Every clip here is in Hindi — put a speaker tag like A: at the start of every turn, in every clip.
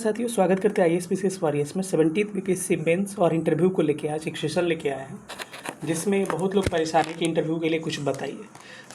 A: साथियों, स्वागत करते हैं IAS वॉरियर्स में 17th बीपीएससी मेंस और इंटरव्यू को लेके आज एक सेशन लेके आए हैं, जिसमें बहुत लोग परेशान हैं कि इंटरव्यू के लिए कुछ बताइए।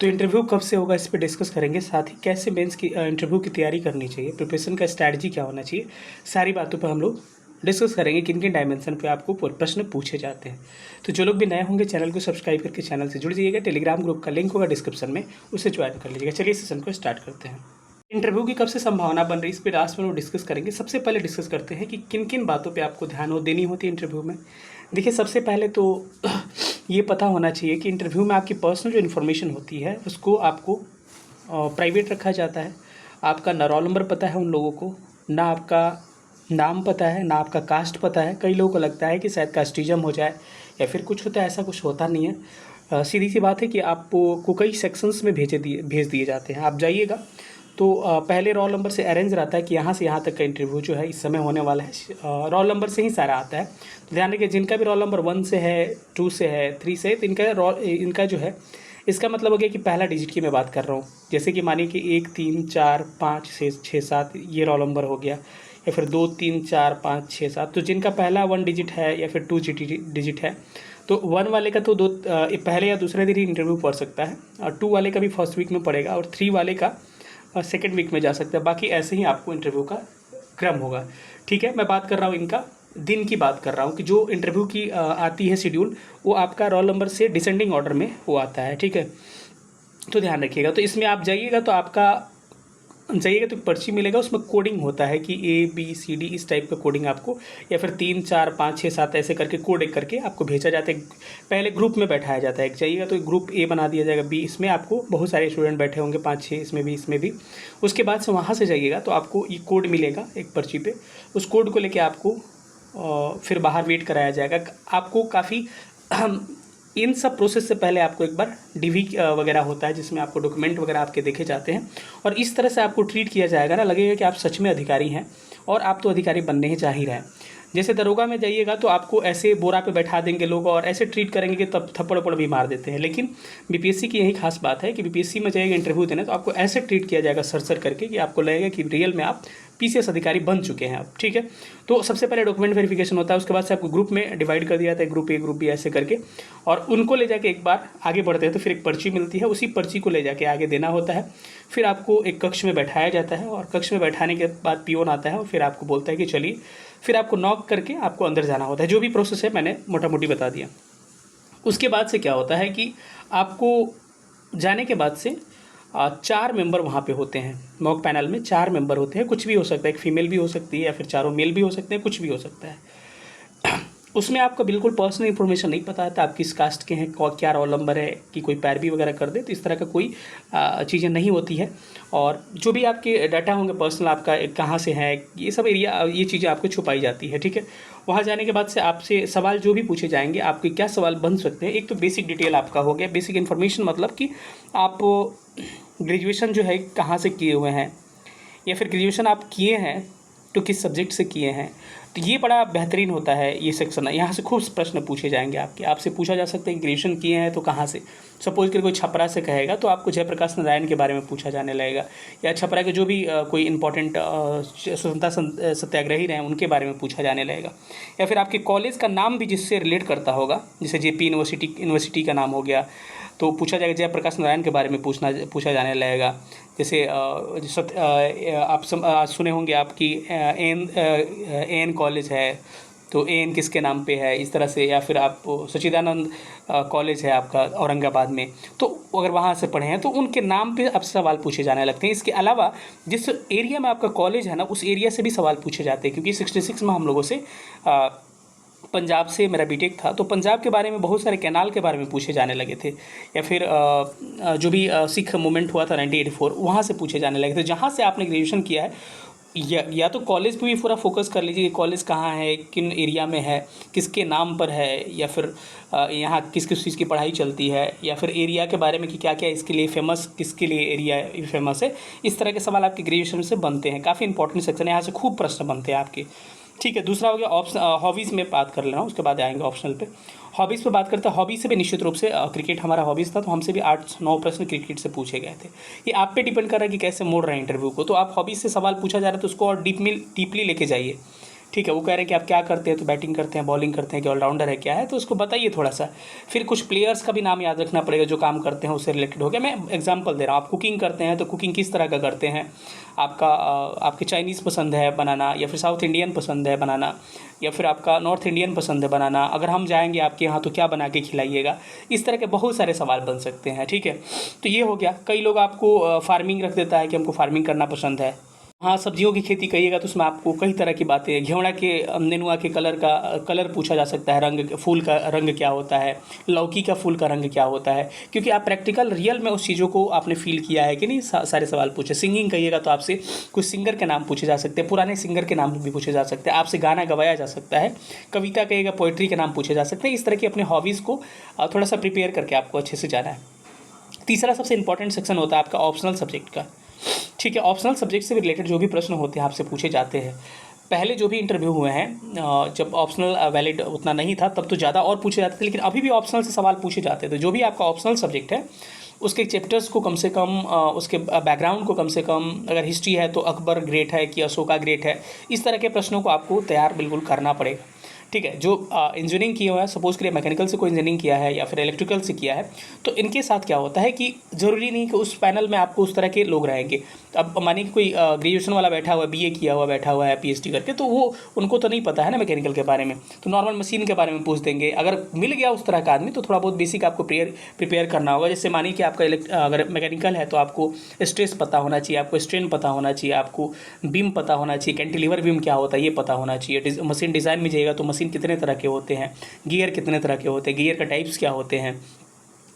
A: तो इंटरव्यू कब से होगा, इस पर डिस्कस करेंगे। साथ ही कैसे मेंस की इंटरव्यू की तैयारी करनी चाहिए, प्रिपरेशन का स्ट्रैटेजी क्या होना चाहिए, सारी बातों पर हम लोग डिस्कस करेंगे। किन किन डायमेंशन पे आपको प्रश्न पूछे जाते हैं। तो जो लोग भी नए होंगे, चैनल को सब्सक्राइब करके चैनल से जुड़ जाइएगा। टेलीग्राम ग्रुप का लिंक होगा डिस्क्रिप्शन में, उसे ज्वाइन कर लीजिएगा। चलिए सेशन को स्टार्ट करते हैं। इंटरव्यू की कब से संभावना बन रही है, इस पर लास्ट में डिस्कस करेंगे। सबसे पहले डिस्कस करते हैं कि किन किन बातों पे आपको ध्यान देनी होती है इंटरव्यू में। देखिए, सबसे पहले तो ये पता होना चाहिए कि इंटरव्यू में आपकी पर्सनल जो इन्फॉर्मेशन होती है उसको आपको प्राइवेट रखा जाता है। आपका ना रोल नंबर पता है उन लोगों को, ना आपका नाम पता है, ना आपका कास्ट पता है। कई लोगों को लगता है कि शायद कास्टिज्म हो जाए या फिर कुछ होता है, ऐसा कुछ होता नहीं है। सीधी सी बात है कि आपको कई सेक्शंस में भेज दिए जाते हैं। आप जाइएगा तो पहले रोल नंबर से अरेंज रहता है कि यहाँ से यहाँ तक का इंटरव्यू जो है इस समय होने वाला है। रोल नंबर से ही सारा आता है। तो ध्यान रखिए, जिनका भी रोल नंबर 1 से है, 2 से है, 3 से है, तो इनका जो है, इसका मतलब हो गया कि पहला डिजिट की मैं बात कर रहा हूँ। जैसे कि मानिए कि 1 3 4 5 6 7 ये रोल नंबर हो गया, या फिर 2 3 4 5 6 7। तो जिनका पहला 1 डिजिट है या फिर 2 डिजिट है, तो 1 वाले का तो पहले या दूसरे दिन ही इंटरव्यू पढ़ सकता है, और 2 वाले का भी फर्स्ट वीक में पड़ेगा, और 3 वाले का सेकेंड वीक में जा सकता है। बाकी ऐसे ही आपको इंटरव्यू का क्रम होगा। ठीक है, मैं बात कर रहा हूँ इनका दिन की बात कर रहा हूँ कि जो इंटरव्यू की आती है शेड्यूल, वो आपका रोल नंबर से डिसेंडिंग ऑर्डर में वो आता है। ठीक है, तो ध्यान रखिएगा। तो इसमें आप जाइएगा तो एक पर्ची मिलेगा, उसमें कोडिंग होता है कि ABCD इस टाइप का कोडिंग आपको, या फिर 3 4 5 6 7 ऐसे करके कोड एक करके आपको भेजा जाता है। पहले ग्रुप में बैठाया जाता है। जाइएगा तो ग्रुप A बना दिया जाएगा, B, इसमें आपको बहुत सारे स्टूडेंट बैठे होंगे, 5 6, इसमें भी। उसके बाद से वहाँ से जाइएगा तो आपको ये कोड मिलेगा एक पर्ची पे। उस कोड को लेके आपको फिर बाहर वेट कराया जाएगा। आपको काफ़ी इन सब प्रोसेस से पहले आपको एक बार DV वगैरह होता है, जिसमें आपको डॉक्यूमेंट वगैरह आपके देखे जाते हैं, और इस तरह से आपको ट्रीट किया जाएगा ना, लगेगा कि आप सच में अधिकारी हैं, और आप तो अधिकारी बनने ही चाह ही रहे हैं। जैसे दरोगा में जाइएगा तो आपको ऐसे बोरा पे बैठा देंगे लोग, और ऐसे ट्रीट करेंगे कि तब थप्पड़ वप्पड़ भी मार देते हैं। लेकिन BPSC की यही खास बात है कि BPSC में जाइएगा इंटरव्यू देने, तो आपको ऐसे ट्रीट किया जाएगा सर करके कि आपको लगेगा कि रियल में आप PCS अधिकारी बन चुके हैं अब। ठीक है, तो सबसे पहले डॉक्यूमेंट वेरिफिकेशन होता है। उसके बाद से आपको ग्रुप में डिवाइड कर दिया जाता है, ग्रुप A ग्रुप B ऐसे करके, और उनको ले जाके एक बार आगे बढ़ते हैं तो फिर एक पर्ची मिलती है। उसी पर्ची को ले जाके आगे देना होता है। फिर आपको एक कक्ष में बैठाया जाता है, और कक्ष में बैठाने के बाद पियोन आता है और फिर आपको बोलता है कि चलिए। फिर आपको नॉक करके आपको अंदर जाना होता है। जो भी प्रोसेस है मैंने मोटा मोटी बता दिया। उसके बाद से क्या होता है कि आपको जाने के बाद से 4 मेंबर वहाँ पे होते हैं। मॉक पैनल में 4 मेंबर होते हैं। कुछ भी हो सकता है, एक फीमेल भी हो सकती है, या फिर चारों मेल भी हो सकते हैं, कुछ भी हो सकता है। उसमें आपका बिल्कुल पर्सनल इन्फॉर्मेशन नहीं पता था, आप किस कास्ट के हैं, क्या रोल नंबर है, कि कोई पैरवी वगैरह कर दे, तो इस तरह का कोई चीज़ें नहीं होती है। और जो भी आपके डाटा होंगे पर्सनल, आपका कहाँ से है, ये सब एरिया, ये चीज़ें आपको छुपाई जाती है। ठीक है, वहाँ जाने के बाद से आपसे सवाल जो भी पूछे जाएंगे, आपके क्या सवाल बन सकते हैं। एक तो बेसिक डिटेल आपका हो गया, बेसिक इन्फॉर्मेशन मतलब कि आप ग्रेजुएशन जो है कहाँ से किए हुए हैं, या फिर ग्रेजुएशन आप किए हैं तो किस सब्जेक्ट से किए हैं। तो ये बड़ा बेहतरीन होता है ये सेक्शन। यहाँ से खूब प्रश्न पूछे जाएंगे आपसे पूछा जा सकता है कि ग्रेजुएशन किए हैं तो कहाँ से। सपोज कि कोई छपरा से कहेगा तो आपको जयप्रकाश नारायण के बारे में पूछा जाने लगेगा, या छपरा के जो भी कोई इंपॉर्टेंट स्वतंत्रता सत्याग्रही रहे उनके बारे में पूछा जाने लगेगा। या फिर आपके कॉलेज का नाम भी जिससे रिलेट करता होगा, जैसे JP यूनिवर्सिटी का नाम हो गया, तो पूछा जाएगा। जयप्रकाश नारायण के बारे में पूछा जाने लगेगा। जैसे आप सुने होंगे आपकी AN कॉलेज है, तो AN किसके नाम पे है, इस तरह से। या फिर आप सच्चिदानंद कॉलेज है आपका औरंगाबाद में, तो अगर वहाँ से पढ़े हैं तो उनके नाम पे आपसे सवाल पूछे जाने लगते हैं। इसके अलावा जिस एरिया में आपका कॉलेज है ना, उस एरिया से भी सवाल पूछे जाते हैं, क्योंकि 66 में हम लोगों से पंजाब से मेरा बीटेक था, तो पंजाब के बारे में बहुत सारे कैनाल के बारे में पूछे जाने लगे थे। या फिर जो भी सिख मूवमेंट हुआ था 1984, वहाँ से पूछे जाने लगे थे। जहाँ से आपने ग्रेजुएशन किया है, या तो कॉलेज पे भी पूरा फोकस कर लीजिए कि कॉलेज कहाँ है, किन एरिया में है, किसके नाम पर है, या फिर यहाँ किस किस चीज़ की पढ़ाई चलती है, या फिर एरिया के बारे में कि क्या क्या इसके लिए फेमस, किसके लिए एरिया फेमस है। इस तरह के सवाल आपके ग्रेजुएशन से बनते हैं। काफ़ी इंपॉर्टेंट सेक्शन है, यहाँ से खूब प्रश्न बनते हैं आपके। ठीक है, दूसरा हो गया हॉबीज़ में बात कर लेना, उसके बाद आएंगे ऑप्शनल पे। हॉबीज़ पे बात करते हैं। हॉबीज़ से भी निश्चित रूप से क्रिकेट हमारा हॉबीज़ था, तो हमसे भी 8-9 प्रश्न क्रिकेट से पूछे गए थे। ये आप पे डिपेंड कर रहा है कि कैसे मोड़ रहे हैं इंटरव्यू को। तो आप हॉबीज़ से सवाल पूछा जा रहा है तो उसको और डीपली लेके जाइए। ठीक है, वो कह रहे हैं कि आप क्या करते हैं, तो बैटिंग करते हैं, बॉलिंग करते हैं, कि ऑलराउंडर है, क्या है, तो उसको बताइए थोड़ा सा। फिर कुछ प्लेयर्स का भी नाम याद रखना पड़ेगा जो काम करते हैं, उससे रिलेटेड हो गया। मैं एग्जांपल दे रहा हूँ, आप कुकिंग करते हैं तो कुकिंग किस तरह का करते हैं, आपके चाइनीज़ पसंद है बनाना, या फिर साउथ इंडियन पसंद है बनाना, या फिर आपका नॉर्थ इंडियन पसंद है बनाना, अगर हम जाएंगे आपके यहाँ तो क्या बना के खिलाइएगा। इस तरह के बहुत सारे सवाल बन सकते हैं। ठीक है, तो ये हो गया। कई लोग आपको फार्मिंग रख देता है कि हमको फार्मिंग करना पसंद है। हाँ, सब्जियों की खेती करिएगा तो उसमें आपको कई तरह की बातें, घेवड़ा के नेनुआ के कलर पूछा जा सकता है, रंग, फूल का रंग क्या होता है, लौकी का फूल का रंग क्या होता है, क्योंकि आप प्रैक्टिकल रियल में उस चीज़ों को आपने फील किया है कि नहीं। सारे सवाल पूछे। सिंगिंग करिएगा तो आपसे कुछ सिंगर के नाम पूछे जा सकते हैं, पुराने सिंगर के नाम भी पूछे जा सकते हैं, आपसे गाना गवाया जा सकता है। कविता कहिएगा, पोइट्री के नाम पूछे जा सकते हैं। इस तरह की अपने हॉबीज़ को थोड़ा सा प्रिपेयर करके आपको अच्छे से जाना है। तीसरा सबसे इंपॉर्टेंट सेक्शन होता है आपका ऑप्शनल सब्जेक्ट का। ठीक है, ऑप्शनल सब्जेक्ट से रिलेटेड जो भी प्रश्न होते हैं आपसे पूछे जाते हैं। पहले जो भी इंटरव्यू हुए हैं, जब ऑप्शनल वैलिड उतना नहीं था तब तो ज़्यादा और पूछे जाते थे, लेकिन अभी भी ऑप्शनल से सवाल पूछे जाते थे। जो भी आपका ऑप्शनल सब्जेक्ट है उसके चैप्टर्स को कम से कम, उसके बैकग्राउंड को कम से कम, अगर हिस्ट्री है तो अकबर ग्रेट है कि अशोका ग्रेट है, इस तरह के प्रश्नों को आपको तैयार बिल्कुल करना पड़ेगा। ठीक है, जो इंजीनियरिंग किया हुआ है, सपोज़ करिए मैकेनिकल से कोई इंजीनियरिंग किया है या फिर इलेक्ट्रिकल से किया है, तो इनके साथ क्या होता है कि ज़रूरी नहीं कि उस पैनल में आपको उस तरह के लोग रहेंगे। अब मानिए कि कोई ग्रेजुएशन वाला बैठा हुआ है, बीए किया हुआ बैठा हुआ है, पीएचडी करके, तो वो उनको तो नहीं पता है ना मैकेनिकल के बारे में, तो नॉर्मल मशीन के बारे में पूछ देंगे। अगर मिल गया उस तरह का आदमी तो थोड़ा बहुत बेसिक आपको प्रिपेयर करना होगा। जैसे मानिए कि आपका अगर मैकेनिकल है तो आपको स्ट्रेस पता होना चाहिए, आपको स्ट्रेन पता होना चाहिए, आपको बीम पता होना चाहिए, कैंटिलीवर बीम क्या होता है ये पता होना चाहिए। मशीन डिज़ाइन में जाइएगा तो मशीन कितने तरह के होते हैं, गियर कितने तरह के होते हैं, गियर का टाइप्स क्या होते हैं,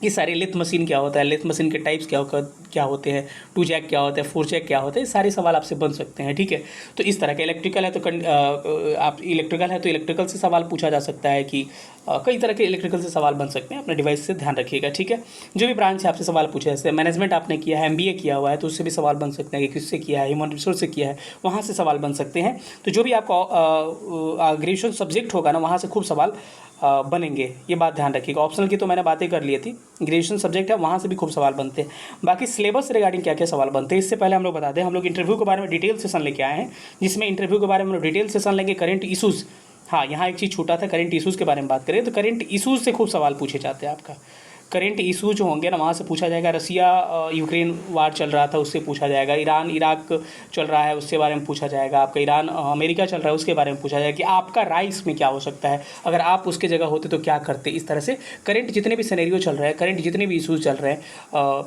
A: ये सारे लेथ मशीन क्या होता है, लेथ मशीन के टाइप्स क्या होते हैं, 2 जैक क्या होता है, 4 जैक क्या होता है, ये सारे सवाल आपसे बन सकते हैं। ठीक है, तो इस तरह के इलेक्ट्रिकल है तो आप इलेक्ट्रिकल है तो इलेक्ट्रिकल से सवाल पूछा जा सकता है कि कई तरह के इलेक्ट्रिकल से सवाल बन सकते हैं। अपने डिवाइस से ध्यान रखिएगा। ठीक है, जो भी ब्रांच है आपसे सवाल पूछे, जैसे मैनेजमेंट आपने किया है, MBA किया हुआ है तो उससे भी सवाल बन सकते हैं कि किससे किया है, ह्यूमन रिसोर्स से किया है, वहाँ से सवाल बन सकते हैं। तो जो भी आपका ग्रेजुएशन सब्जेक्ट होगा ना, वहाँ से खूब सवाल बनेंगे, ये बात ध्यान रखिएगा। ऑप्शनल की तो मैंने बातें कर ली थी, ग्रेजुएशन सब्जेक्ट है वहाँ से भी खूब सवाल बनते हैं। बाकी सिलेबस रिगार्डिंग क्या क्या सवाल बनते हैं, इससे पहले हम लोग बता दें, हम लोग इंटरव्यू के बारे में डिटेल सेशन लेके आए हैं, जिसमें इंटरव्यू के बारे में हम लोग डिटेल सेशन लेंगे। करेंट इशूज़, हाँ यहाँ एक चीज़ छूटा था, करेंट इशूज़ के बारे में बात करें तो करेंट इशूज़ से खूब सवाल पूछे जाते हैं। आपका करेंट इशू जो होंगे ना, वहाँ से पूछा जाएगा। रसिया यूक्रेन वार चल रहा था, उससे पूछा जाएगा। ईरान इराक चल रहा है, उसके बारे में पूछा जाएगा। आपका ईरान अमेरिका चल रहा है, उसके बारे में पूछा जाएगा कि आपका राय इसमें क्या हो सकता है, अगर आप उसके जगह होते तो क्या करते। इस तरह से करेंट जितने भी सिनेरियो चल रहे हैं, करेंट जितने भी इशूज़ चल रहे हैं,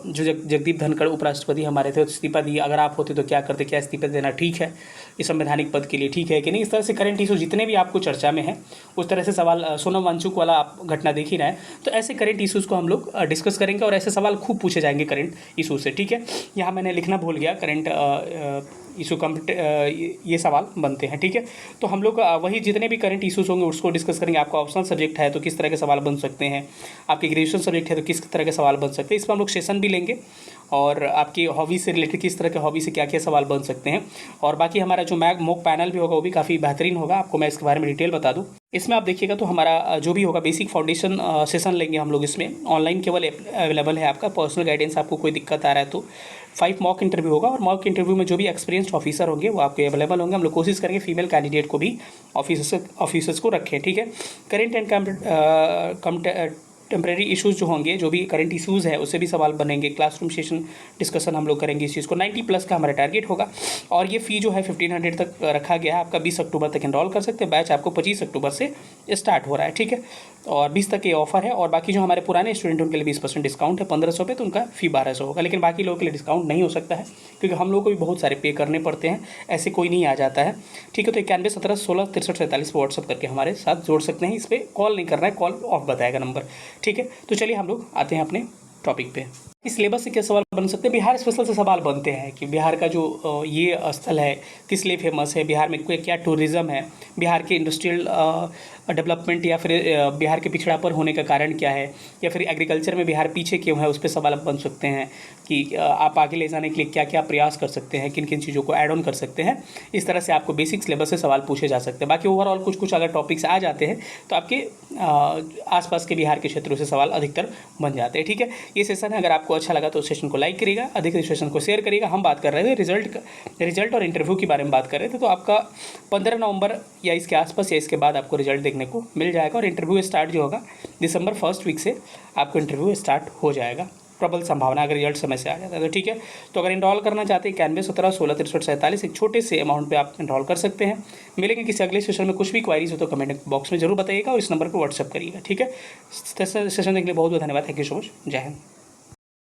A: जो जगदीप धनखड़ उपराष्ट्रपति हमारे थे, इस्तीफा दिए, अगर आप होते तो क्या करते, क्या इस्तीफा देना ठीक है इस संवैधानिक पद के लिए, ठीक है कि नहीं। इस तरह से करंट इशू जितने भी आपको चर्चा में है, उस तरह से सवाल, सोनम वांगचुक वाला आप घटना देख ही रहे हैं, तो ऐसे करंट इशूज़ को हम लोग डिस्कस करेंगे और ऐसे सवाल खूब पूछे जाएंगे करंट इशू से। ठीक है, यहाँ मैंने लिखना भूल गया, करंट इशू ये सवाल बनते हैं। ठीक है, तो हम लोग वही जितने भी करंट इशूज़ होंगे उसको डिस्कस करेंगे। आपका ऑप्शनल सब्जेक्ट है तो किस तरह के सवाल बन सकते हैं, आपके ग्रेजुएशन सब्जेक्ट है तो किस तरह के सवाल बन सकते हैं, इस पर हम लोग सेशन भी लेंगे। और आपकी हॉबी से रिलेटेड किस तरह के हॉबी से क्या क्या सवाल बन सकते हैं। और बाकी हमारा जो मॉक पैनल भी होगा वो भी काफ़ी बेहतरीन होगा, आपको मैं इसके बारे में डिटेल बता दूँ। इसमें आप देखिएगा तो हमारा जो भी होगा बेसिक फाउंडेशन सेशन लेंगे हम लोग। इसमें ऑनलाइन केवल अवेलेबल है, आपका पर्सनल गाइडेंस आपको कोई दिक्कत आ रहा है तो 5 मॉक इंटरव्यू होगा, और मॉक इंटरव्यू में जो भी एक्सपीरियंस्ड ऑफिसर होंगे वो आपके अवेलेबल होंगे। हम लोग कोशिश करेंगे फीमेल कैंडिडेट को भी ऑफिसर्स को रखें। ठीक है, करेंट एंड टेम्प्रेरी इश्यूज़ जो होंगे, जो भी करंट इश्यूज़ है उससे भी सवाल बनेंगे। क्लासरूम सेशन डिस्कशन हम लोग करेंगे इस चीज़ को। 90+ का हमारा टारगेट होगा, और ये फ़ी जो है 1500 तक रखा गया है। आपका 20 अक्टूबर तक एनरोल कर सकते हैं, बैच आपको 25 अक्टूबर से स्टार्ट हो रहा है। ठीक है, और 20 तक ये ऑफर है। और बाकी जो हमारे पुराने स्टूडेंट उनके लिए 20% डिस्काउंट है 1500 पे, तो उनका फ़ी 1200 होगा। लेकिन बाकी लोगों के लिए डिस्काउंट नहीं हो सकता है, क्योंकि हम लोग को भी बहुत सारे पे करने पड़ते हैं, ऐसे कोई नहीं आ जाता है। ठीक है, तो 91 17 16 63 47 पर व्हाट्सअप करके हमारे साथ जोड़ सकते हैं। इस पर कॉल नहीं करना है, कॉल ऑफ बताएगा नंबर। ठीक है, तो चलिए हम लोग आते हैं अपने टॉपिक पे। कि सिलेबस से क्या सवाल बन सकते हैं। बिहार स्पेशल से सवाल बनते हैं कि बिहार का जो ये स्थल है किस लिए फेमस है, बिहार में क्या टूरिज़्म है, बिहार के इंडस्ट्रियल डेवलपमेंट या फिर बिहार के पिछड़ापन होने का कारण क्या है, या फिर एग्रीकल्चर में बिहार पीछे क्यों है, उस पर सवाल बन सकते हैं कि आप आगे ले जाने के लिए क्या क्या प्रयास कर सकते हैं, किन किन चीज़ों को ऐड ऑन कर सकते हैं। इस तरह से आपको बेसिक सिलेबस से सवाल पूछे जा सकते हैं। बाकी ओवरऑल कुछ कुछ अगर टॉपिक्स आ जाते हैं तो आपके आसपास के बिहार के क्षेत्रों से सवाल अधिकतर बन जाते हैं। ठीक है, ये सेशन है, अगर आपको अच्छा लगा तो सेशन को लाइक करिएगा, अधिक सेशन को शेयर करिएगा। हम बात कर रहे थे रिजल्ट और इंटरव्यू के बारे में बात कर रहे थे। तो आपका 15 नवंबर या इसके आसपास या इसके बाद आपको रिजल्ट देखने को मिल जाएगा, और इंटरव्यू स्टार्ट जो होगा दिसंबर फर्स्ट वीक से आपको इंटरव्यू स्टार्ट हो जाएगा, प्रबल संभावना अगर रिजल्ट समय से आ जाता है तो। ठीक है, तो अगर इनरोल करना चाहते हैं 91 17 16 63 47 एक छोटे से अमाउंट पे आप इनरोल कर सकते हैं। मिलेंगे किसी अगले सेशन में। कुछ भी क्वारीज हो तो कमेंट बॉक्स में जरूर बताइएगा और इस नंबर पर व्हाट्सअप करिएगा। ठीक है, सेशन देखने के लिए बहुत बहुत धन्यवाद। Thank you so much. जय हिंद।